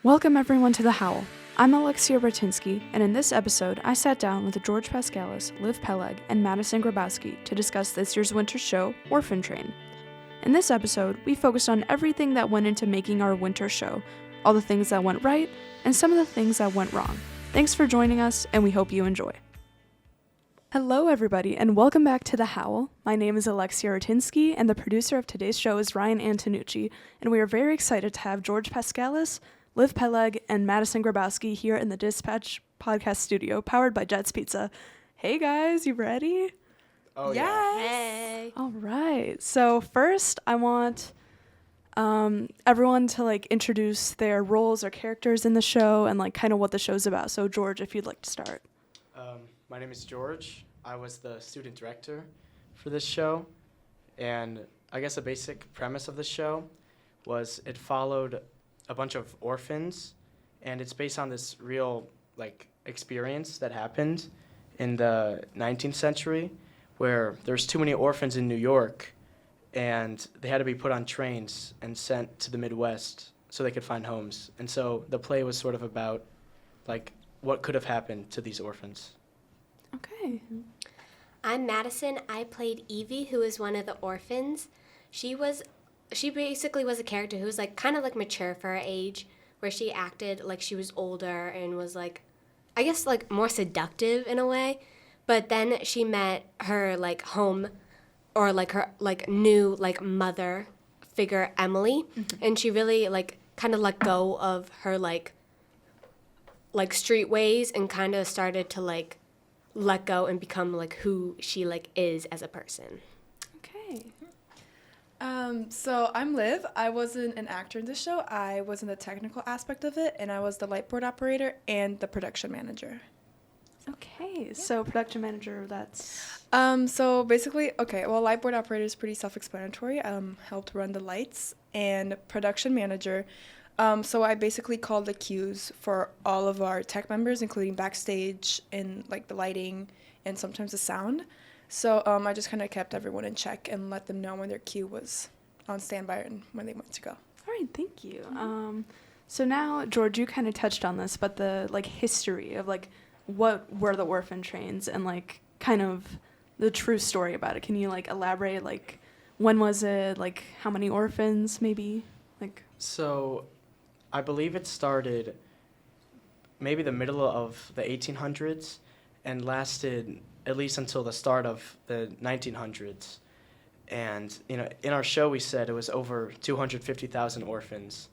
Welcome everyone to The Howl. I'm Alexia Bertinsky, and in this episode, I sat down with George Pascalis, Liv Peleg, and Madison Grabowski to discuss this year's winter show, Orphan Train. In this episode, we focused on everything that went into making our winter show, all the things that went right, and some of the things that went wrong. Thanks for joining us, and we hope you enjoy. Hello everybody, and welcome back to The Howl. My name is Alexia Bertinsky, and the producer of today's show is Ryan Antonucci, and we are very excited to have George Pascalis, Liv Peleg, and Madison Grabowski here in the Dispatch podcast studio, powered by Jet's Pizza. Hey guys, you ready? Oh, Yes. yeah. Hey. All right. So first, I want everyone to introduce their roles or characters in the show and kind of what the show's about. So George, if you'd like to start. My name is George. I was the student director for this show. And I guess the basic premise of the show was it followed a bunch of orphans. And it's based on this real experience that happened in the 19th century where there's too many orphans in New York. And they had to be put on trains and sent to the Midwest so they could find homes. And so the play was sort of about what could have happened to these orphans. Okay. I'm Madison. I played Evie, who was one of the orphans. She basically was a character who was kind of mature for her age, where she acted like she was older and was I guess more seductive in a way. But then she met her home or her new mother figure, Emily, and she really kind of let go of her street ways and kind of started to let go and become who she is as a person. Okay. So I'm Liv. I wasn't an actor in this show. I was in the technical aspect of it, and I was the light board operator and the production manager. Okay. So production manager, that's... So basically, light board operator is pretty self-explanatory. Helped run the lights, and production manager. So I basically called the cues for all of our tech members, including backstage and the lighting and sometimes the sound. So I just kind of kept everyone in check and let them know when their cue was on standby and when they went to go. All right, thank you. So now, George, you kind of touched on this, but the history of what were the orphan trains and kind of the true story about it. Can you elaborate? When was it? How many orphans maybe? So I believe it started maybe the middle of the 1800s and lasted at least until the start of the 1900s. And, in our show we said it was over 250,000 orphans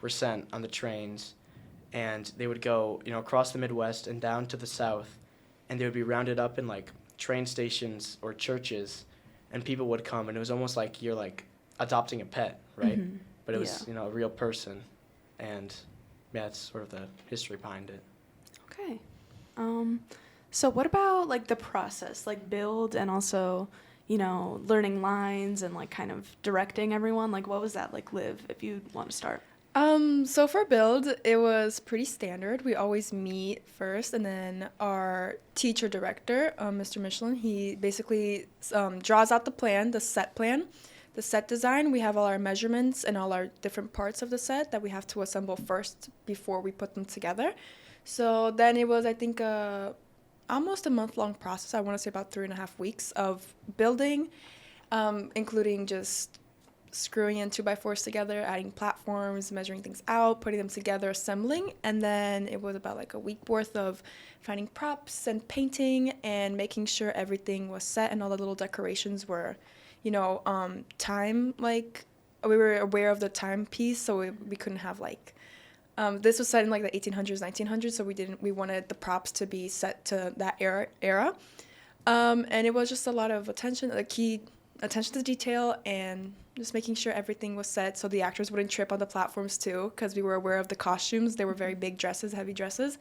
were sent on the trains. And they would go, across the Midwest and down to the South. And they would be rounded up in, train stations or churches. And people would come. And it was almost like you're, adopting a pet, right? Mm-hmm. But it was, a real person. And, yeah, that's sort of the history behind it. Okay. So what about the process, build and also, learning lines and kind of directing everyone? What was that Liv, if you want to start? So for build, it was pretty standard. We always meet first, and then our teacher director, Mr. Michelin, he basically draws out the plan, the set plan. The set design, we have all our measurements and all our different parts of the set that we have to assemble first before we put them together. So then it was, I think, almost a month-long process. I want to say about 3.5 weeks of building, including just screwing in 2x4s together, adding platforms, measuring things out, putting them together, assembling. And then it was about a week worth of finding props and painting and making sure everything was set and all the little decorations were time, we were aware of the timepiece, so we couldn't have this was set in the 1800s, 1900s, so we wanted the props to be set to that era. And it was just a lot of attention to detail and just making sure everything was set so the actors wouldn't trip on the platforms too, because we were aware of the costumes. They were very big dresses, heavy dresses.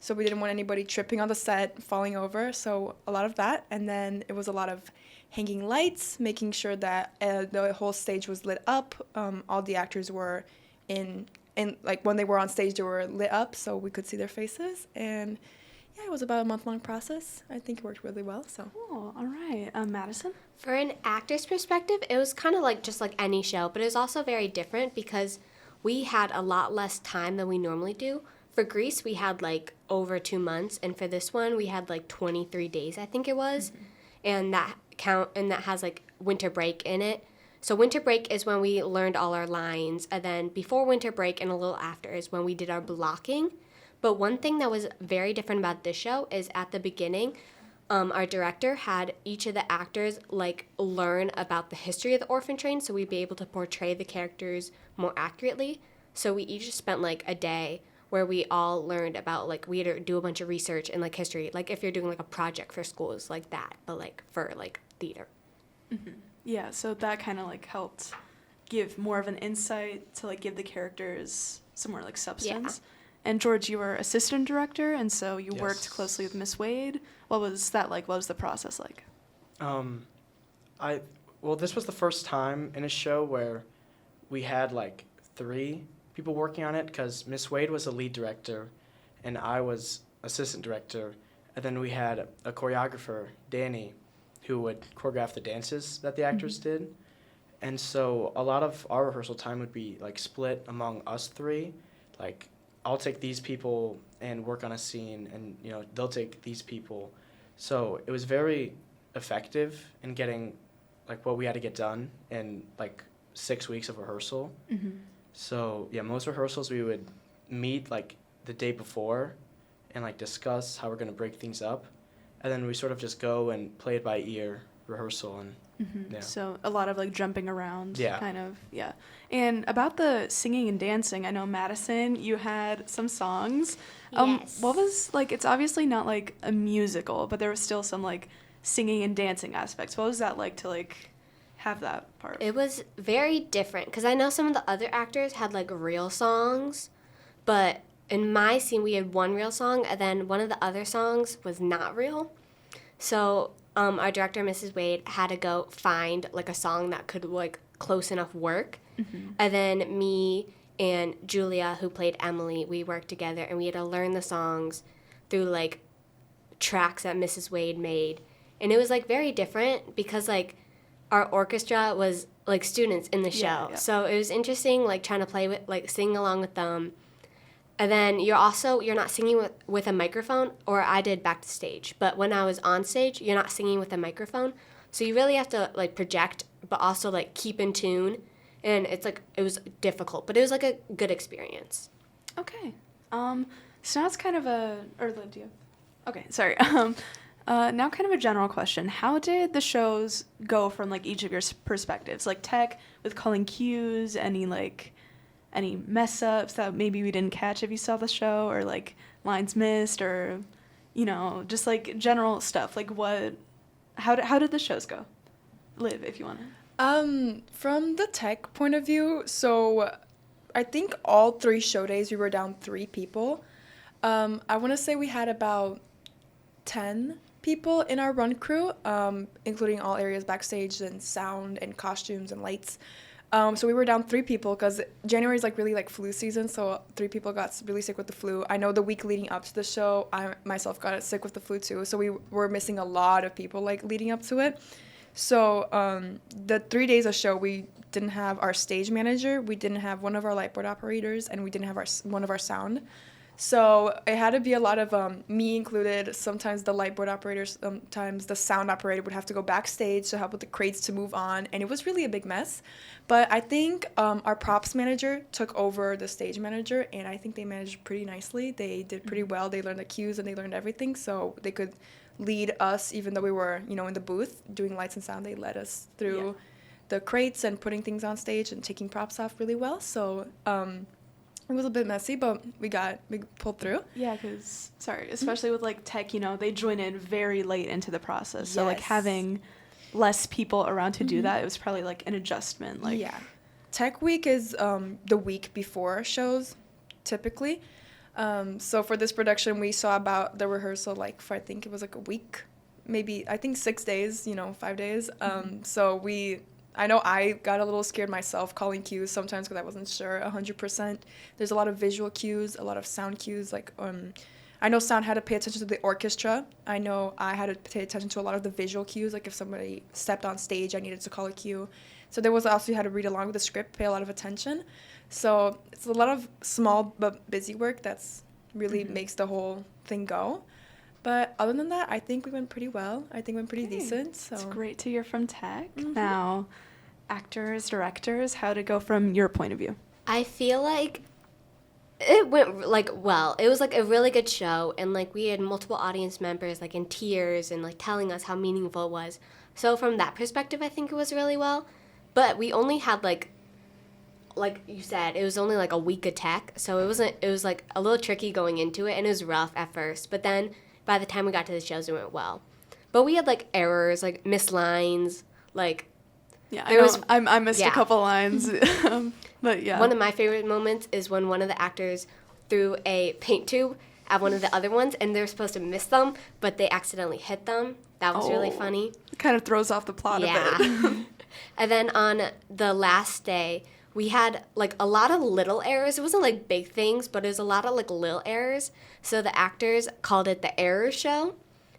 So we didn't want anybody tripping on the set, falling over. So a lot of that. And then it was a lot of hanging lights, making sure that the whole stage was lit up. All the actors were in when they were on stage, they were lit up so we could see their faces. And yeah, it was about a month-long process. I think it worked really well. So Cool. All right. Madison? For an actor's perspective, it was kind of just like any show, but it was also very different because we had a lot less time than we normally do. For Greece, we had like over 2 months, and for this one, we had like 23 days, I think it was, and that has like winter break in it. So winter break is when we learned all our lines, and then before winter break and a little after is when we did our blocking. But one thing that was very different about this show is at the beginning, our director had each of the actors like learn about the history of the Orphan Train, so we'd be able to portray the characters more accurately. So we each spent like a day where we all learned about, like, we had to do a bunch of research in like history, like if you're doing like a project for schools like that, but like for like theater. Yeah, so that kind of like helped give more of an insight to like give the characters some more like substance. And George, you were assistant director, and so you worked closely with Miss Wade. What was that like? What was the process like? This was the first time in a show where we had like 3 people working on it, because Miss Wade was the lead director, and I was assistant director, and then we had a choreographer, Danny, who would choreograph the dances that the actors did. And so a lot of our rehearsal time would be like split among us 3. Like, I'll take these people and work on a scene, and they'll take these people. So it was very effective in getting like what we had to get done in like 6 weeks of rehearsal. So yeah, most rehearsals we would meet like the day before and like discuss how we're going to break things up, and then we sort of just go and play it by ear rehearsal. And So a lot of like jumping around, Yeah. kind of, yeah. And about the singing and dancing, I know Madison, you had some songs. Yes. What was like? It's obviously not like a musical, but there was still some like singing and dancing aspects. What was that like to like have that part? It was very different because I know some of the other actors had like real songs, but in my scene we had one real song, and then one of the other songs was not real. So our director, Mrs. Wade, had to go find like a song that could like close enough work. And then me and Julia, who played Emily, we worked together, and we had to learn the songs through like tracks that Mrs. Wade made. And it was like very different because like our orchestra was like students in the show. Yeah. So it was interesting like trying to play with, like sing along with them. And then you're not singing with a microphone, or I did backstage. But when I was on stage, you're not singing with a microphone. So you really have to like project, but also like keep in tune. And it's like, it was difficult, but it was like a good experience. Okay. So now it's kind of do you? Okay, sorry. Now kind of a general question. How did the shows go from like each of your perspectives? Like tech with calling cues, any mess ups that maybe we didn't catch if you saw the show, or like lines missed, or just like general stuff. Like how did the shows go? Liv, if you want to. From the tech point of view, so I think all 3 show days we were down 3 people. I want to say we had about 10 people in our run crew, including all areas backstage and sound and costumes and lights. So we were down 3 people because January is like really like flu season, so 3 people got really sick with the flu. I know the week leading up to the show, I myself got sick with the flu too, so we were missing a lot of people like leading up to it. So the 3 days of show, we didn't have our stage manager, we didn't have one of our lightboard operators, and we didn't have one of our sound. So it had to be a lot of me included. Sometimes the lightboard operator, sometimes the sound operator would have to go backstage to help with the crates to move on, and it was really a big mess. But I think our props manager took over the stage manager, and I think they managed pretty nicely. They did pretty well. They learned the cues and they learned everything, so they could lead us, even though we were, in the booth doing lights and sound. They led us through the crates and putting things on stage and taking props off really well. So it was a bit messy, but we pulled through. Yeah, because, especially with, like, tech, they join in very late into the process. So, like, having less people around to do that, it was probably, like, an adjustment. Like, yeah. Tech week is the week before shows, typically. So for this production, we saw about the rehearsal, like, for I think it was, like, a week, maybe, I think 6 days, 5 days. So I know I got a little scared myself calling cues sometimes because I wasn't sure 100%. There's a lot of visual cues, a lot of sound cues. Like, I know sound had to pay attention to the orchestra. I know I had to pay attention to a lot of the visual cues. Like if somebody stepped on stage, I needed to call a cue. So there was also, you had to read along with the script, pay a lot of attention. So it's a lot of small but busy work that's really makes the whole thing go. But other than that, I think we went pretty well. I think we went pretty decent. So It's great to hear from Tech. Now, actors, directors, how to go from your point of view? I feel like it went like well. It was like a really good show, and like we had multiple audience members like in tears and like telling us how meaningful it was. So from that perspective, I think it was really well. But we only had like you said, it was only like a week of tech, so it was like a little tricky going into it, and it was rough at first. But then by the time we got to the shows, it went well. But we had like errors, like missed lines, like Yeah, There was- I missed a yeah. couple lines, but yeah. one of my favorite moments is when one of the actors threw a paint tube at one of the other ones, and they're supposed to miss them, but they accidentally hit them. That was really Oh. funny. It kind of throws off the plot a bit. Yeah. And then on the last day, we had like a lot of little errors. It wasn't like big things, but it was a lot of like little errors. So the actors called it the error show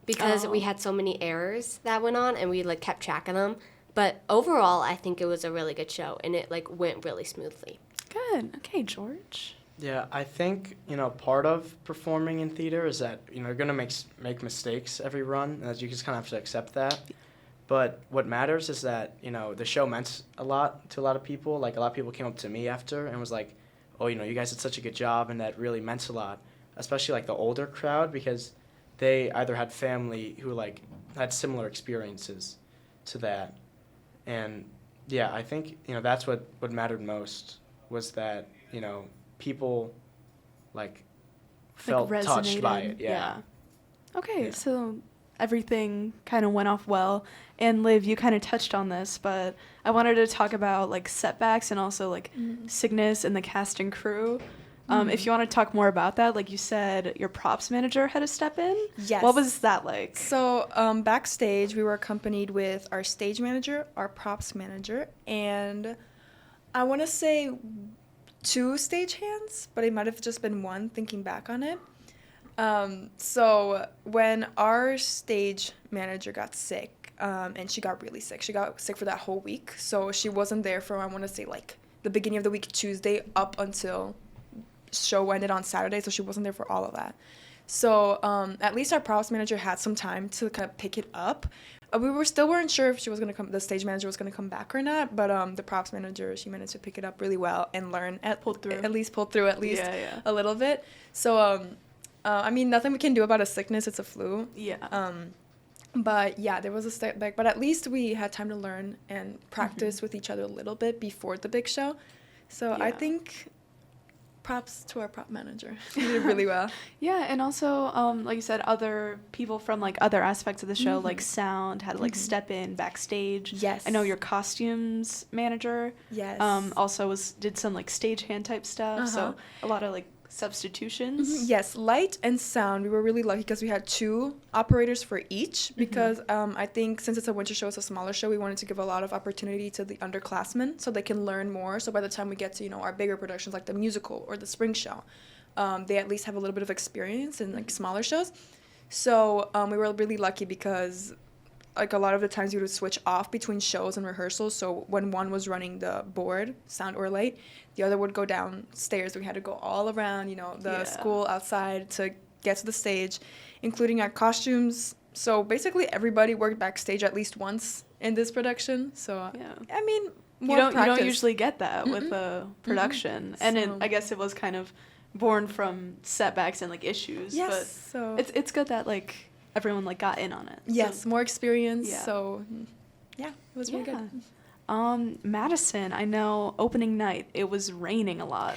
because we had so many errors that went on, and we like kept track of them. But overall, I think it was a really good show, and it like went really smoothly. Good. Okay, George. Yeah, I think, part of performing in theater is that, you're going to make mistakes every run, and that you just kind of have to accept that. But what matters is that, the show meant a lot to a lot of people. Like, a lot of people came up to me after and was like, oh, you guys did such a good job, and that really meant a lot, especially, like, the older crowd, because they either had family who, like, had similar experiences to that. And, yeah, I think, that's what mattered most was that, people, like, felt touched by it. Yeah. Okay, Yeah. so everything kind of went off well. And Liv, you kind of touched on this, but I wanted to talk about like setbacks and also like sickness in the cast and crew. If you want to talk more about that, like you said, your props manager had to step in. Yes. What was that like? So backstage, we were accompanied with our stage manager, our props manager, and I want to say 2 stagehands, but it might have just been 1 thinking back on it. So when our stage manager got sick, and she got really sick, she got sick for that whole week. So she wasn't there from, I want to say, like the beginning of the week, Tuesday, up until show ended on Saturday. So she wasn't there for all of that. So at least our props manager had some time to kind of pick it up. We weren't sure if she was gonna come. The stage manager was gonna come back or not. But the props manager, she managed to pick it up really well and learn Pull through at least Yeah. a little bit. So I mean, nothing we can do about a sickness. It's a flu. Yeah. But yeah, there was a setback. But at least we had time to learn and practice with each other a little bit before the big show. So I Yeah. think props to our prop manager. He did really well. Yeah, and also, like you said, other people from like other aspects of the show, like sound, had to like step in backstage. Yes. I know your costumes manager. Yes. Also did some like stagehand type stuff. So Uh-huh. a lot of like substitutions. Yes, light and sound. We were really lucky because we had 2 operators for each because I think since it's a winter show, it's a smaller show, we wanted to give a lot of opportunity to the underclassmen so they can learn more. So by the time we get to, our bigger productions like the musical or the spring show, they at least have a little bit of experience in like smaller shows. So we were really lucky because like a lot of the times we would switch off between shows and rehearsals. So when one was running the board, sound or light, the other would go downstairs. We had to go all around, the school outside to get to the stage, including our costumes. So basically everybody worked backstage at least once in this production. So Yeah. I mean, You more don't practice. usually get that with a production. And So- I guess it was kind of born from setbacks and like issues. Yes. But So it's good that like everyone like got in on it. yes, So, more experience. Yeah. So yeah, it was really good. Madison, I know opening night, it was raining a lot.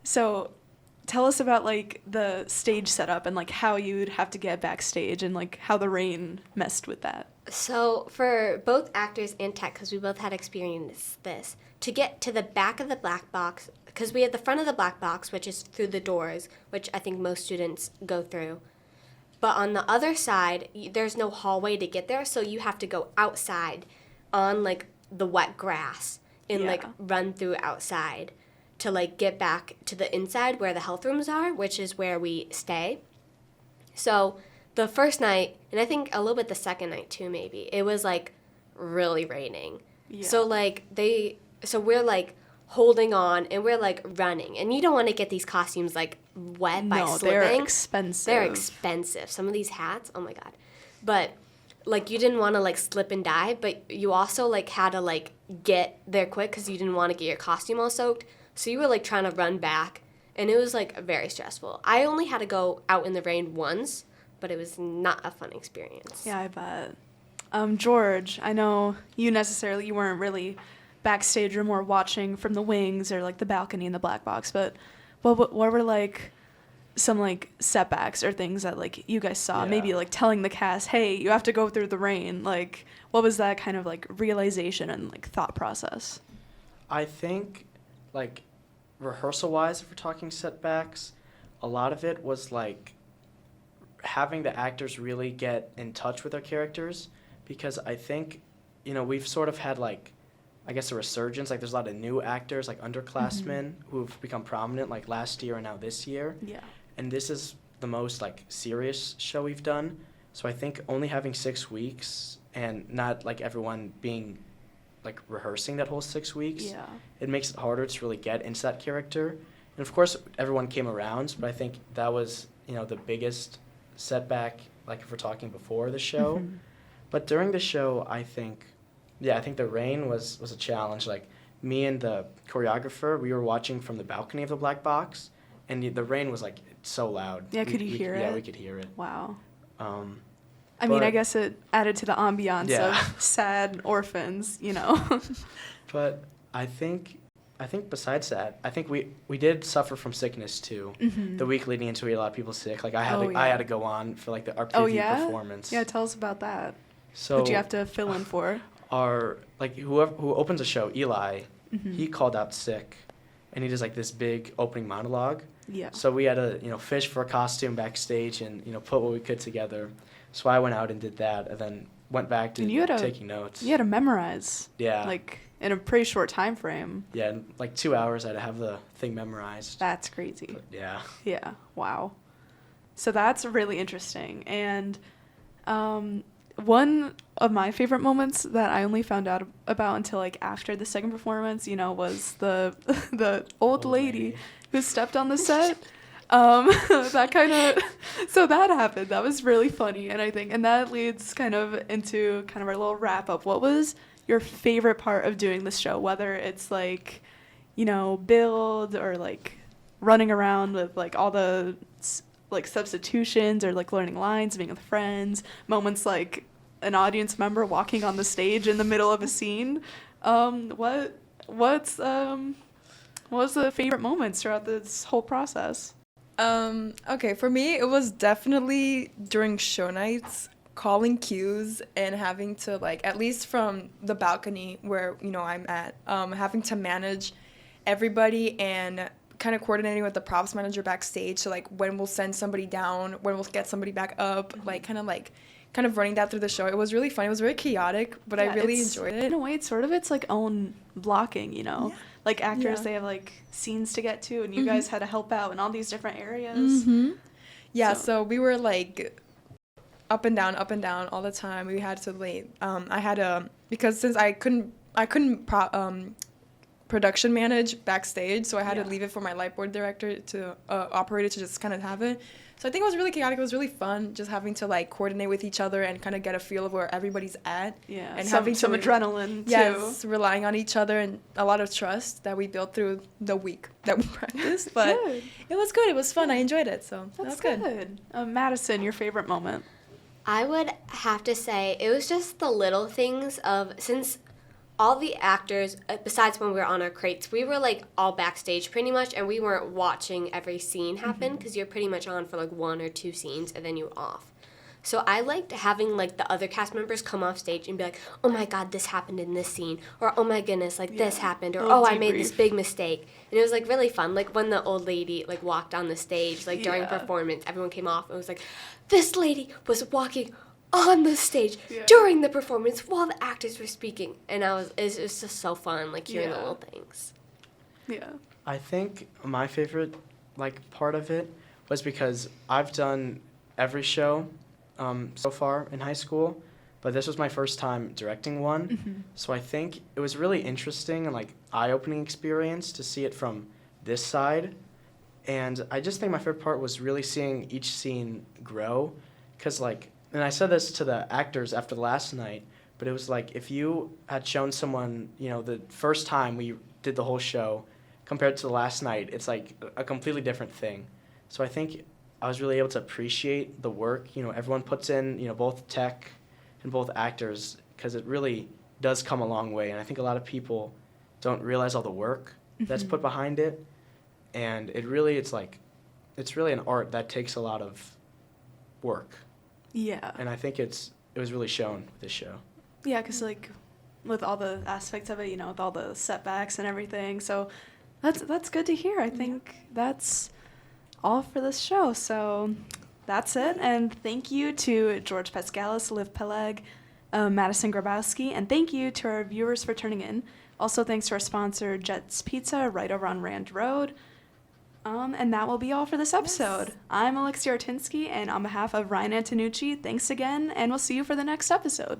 So tell us about like the stage setup and like how you'd have to get backstage and like how the rain messed with that. So for both actors and tech, because we both had experienced this, to get to the back of the black box, because we had the front of the black box, which is through the doors, which I think most students go through. But on the other side, there's no hallway to get there, so you have to go outside on like the wet grass and like Yeah. run through outside to like get back to the inside where the health rooms are, which is where we stay. So the first night, and I think a little bit the second night too maybe, it was like really raining. Yeah. So we're like holding on and we're like running, and you don't want to get these costumes like wet by No, slipping. they're expensive. They're expensive. Some of these hats, oh my god. But like you didn't want to like slip and die, but you also like had to like get there quick because you didn't want to get your costume all soaked. So you were like trying to run back, and it was like very stressful. I only had to go out in the rain once, but it was not a fun experience. Yeah, I bet. George, I know you weren't really backstage or more watching from the wings or like the balcony in the black box, but what were like some like setbacks or things that like you guys saw? Yeah. Maybe like telling the cast, hey, you have to go through the rain. Like, what was that kind of like realization and like thought process? I think, like, rehearsal-wise, if we're talking setbacks, a lot of it was like having the actors really get in touch with their characters, because I think, we've sort of had like, I guess, a resurgence. Like, there's a lot of new actors, like underclassmen, who've become prominent, like last year and now this year. Yeah. And this is the most like serious show we've done. So I think only having 6 weeks and not like everyone being like rehearsing that whole 6 weeks, Yeah. it makes it harder to really get into that character. And of course, everyone came around, but I think that was, the biggest setback, like if we're talking before the show. Mhm. But during the show, I think the rain was a challenge. Like, me and the choreographer, we were watching from the balcony of the black box, and the rain was like so loud. Yeah, could you hear it? Yeah, we could hear it. Wow. Um, I mean, I but- guess it added to the ambiance Yeah. of sad orphans, But I think besides that, I think we did suffer from sickness too. Mhm. The week leading into it, a lot of people sick. Like, I Oh, I yeah. had to go on for like our Oh, preview yeah? performance. Yeah, tell us about that. So What'd you have to fill in for? our like who opens the show, Eli, Mhm. he called out sick, and he does like this big opening monologue. Yeah. So we had to fish for a costume backstage and put what we could together. So I went out and did that, and then went back to And you had to- taking notes. You had to memorize, Yeah. like, in a pretty short time frame. Yeah, in like 2 hours I had to have the thing memorized. That's crazy. But yeah. Yeah. Wow. So that's really interesting. And one of my favorite moments that I only found out about until like after the second performance, was the the old lady who stepped on the set. That kind of, so that happened. That was really funny, and that leads kind of into kind of our little wrap up. What was your favorite part of doing this show? Whether it's like, build or like running around with like all the like substitutions or like learning lines, being with friends, moments like an audience member walking on the stage in the middle of a scene. What was the favorite moments throughout this whole process? Okay, for me, it was definitely during show nights, calling cues and having to, like, at least from the balcony where, I'm at, having to manage everybody and kind of coordinating with the props manager backstage. So, like, when we'll send somebody down, when we'll get somebody back up, like, kind of running that through the show. It was really fun. It was very chaotic, but I really enjoyed it. In a way, it's sort of its like own blocking, Yeah. Like actors, Yeah. they have like scenes to get to, and you guys had to help out in all these different areas. Mm-hmm. Yeah, So- so we were like up and down all the time. We had to I had to, because since I couldn't production manage backstage, so I had Yeah. to leave it for my light board director to operator to just kind of have it. So I think it was really chaotic. It was really fun just having to like coordinate with each other and kind of get a feel of where everybody's at. Yeah, And some having to adrenaline too. Yes, relying on each other and a lot of trust that we built through the week that we practiced. But Good. it was good. It was fun. I enjoyed it. So that That's was good. Madison, your favorite moment? I would have to say it was just the little things of, since all the actors, besides when we were on our crates, we were like all backstage pretty much, and we weren't watching every scene happen because you're pretty much on for like 1 or 2 scenes and then you're off. So I liked having like the other cast members come off stage and be like, oh my god, this happened in this scene, or oh my goodness, like this Yeah. happened, or A little oh I made this debrief. big mistake. And it was like really fun. Like when the old lady like walked on the stage, like during Yeah. performance, everyone came off and was like, this lady was walking on the stage Yeah. during the performance while the actors were speaking, and it was just so fun, like hearing the Yeah. little things. Yeah. I think my favorite part of it was because I've done every show so far in high school, but this was my first time directing one. So I think it was really interesting and like eye-opening experience to see it from this side. And I just think my favorite part was really seeing each scene grow, because like, and I said this to the actors after the last night, but it was like if you had shown someone, you know, the first time we did the whole show compared to the last night, it's like a completely different thing. So I think I was really able to appreciate the work, you know, everyone puts in, you know, both tech and both actors, because it really does come a long way. And I think a lot of people don't realize all the work that's put behind it. And it really, it's really an art that takes a lot of work. Yeah. And I think it was really shown with this show. Yeah, because, like, with all the aspects of it, you know, with all the setbacks and everything. So that's good to hear. I think that's all for this show. So that's it. And thank you to George Pascalis, Liv Peleg, Madison Grabowski, and thank you to our viewers for tuning in. Also, thanks to our sponsor, Jet's Pizza, right over on Rand Road. And that will be all for this episode. Yes. I'm Alexia Ortinsky, and on behalf of Ryan Antonucci, thanks again, and we'll see you for the next episode.